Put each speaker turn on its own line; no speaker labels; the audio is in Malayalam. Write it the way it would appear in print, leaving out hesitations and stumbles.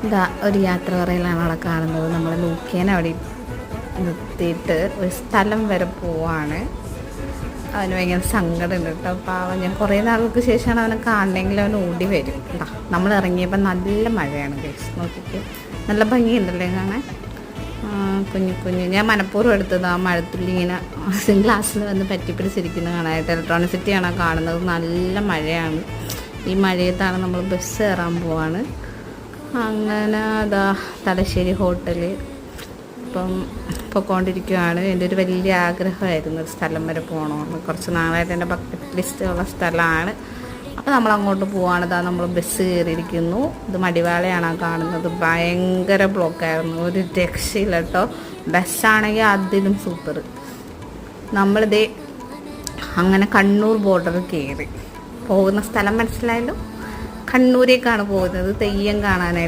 ഇതാ ഒരു യാത്ര പറയലാണ് അവിടെ കാണുന്നത്. നമ്മൾ നോക്കിയാൽ അവിടെ നിർത്തിയിട്ട് ഒരു സ്ഥലം വരെ പോവാണ്. അവന് ഭയങ്കര സങ്കടമുണ്ട് കേട്ടോ. പാവം, ഞാൻ കുറേ നാൾക്ക് ശേഷമാണ് അവനെ കാണണമെങ്കിൽ അവൻ ഓടി വരും. കേട്ടോ, നമ്മൾ ഇറങ്ങിയപ്പോൾ നല്ല മഴയാണ് ഗൈസ്. നോക്കിയിട്ട് നല്ല ഭംഗിയുണ്ടല്ലേ കാണാൻ. കുഞ്ഞു കുഞ്ഞു ഞാൻ മനഃപൂർവ്വം എടുത്തത് ആ മഴത്തുള്ളി ഇങ്ങനെ ഗ്ലാസ്സിൽ വന്ന് പറ്റിപ്പിടിച്ചിരിക്കുന്ന കാണാനായിട്ട്. ഇലക്ട്രോണിസിറ്റിയാണ് കാണുന്നത്. നല്ല മഴയാണ്. ഈ മഴയത്താണ് നമ്മൾ ബസ് കയറാൻ പോവാണ്. അങ്ങനെ അതാ തലശ്ശേരി ഹോട്ടല് ഇപ്പം പൊയ്ക്കൊണ്ടിരിക്കുകയാണ്. എൻ്റെ ഒരു വലിയ ആഗ്രഹമായിരുന്നു ഒരു സ്ഥലം വരെ പോകണമെന്ന്. കുറച്ച് നാളായിട്ട് എൻ്റെ ബക്കറ്റ് ലിസ്റ്റുള്ള സ്ഥലമാണ്. അപ്പോൾ നമ്മൾ അങ്ങോട്ട് പോവാണ്. ഇതാ നമ്മൾ ബസ് കയറിയിരിക്കുന്നു. ഇത് മടിവാളയാണ് കാണുന്നത്. ഭയങ്കര ബ്ലോക്കായിരുന്നു, ഒരു രക്ഷയില്ല കേട്ടോ. ബസ്സാണെങ്കിൽ അതിലും സൂപ്പർ. നമ്മളിതേ അങ്ങനെ കണ്ണൂർ ബോർഡർ കയറി പോകുന്ന സ്ഥലം മനസ്സിലായല്ലോ. കണ്ണൂരേക്കാണ് പോകുന്നത്, തെയ്യം കാണാനായിട്ട്.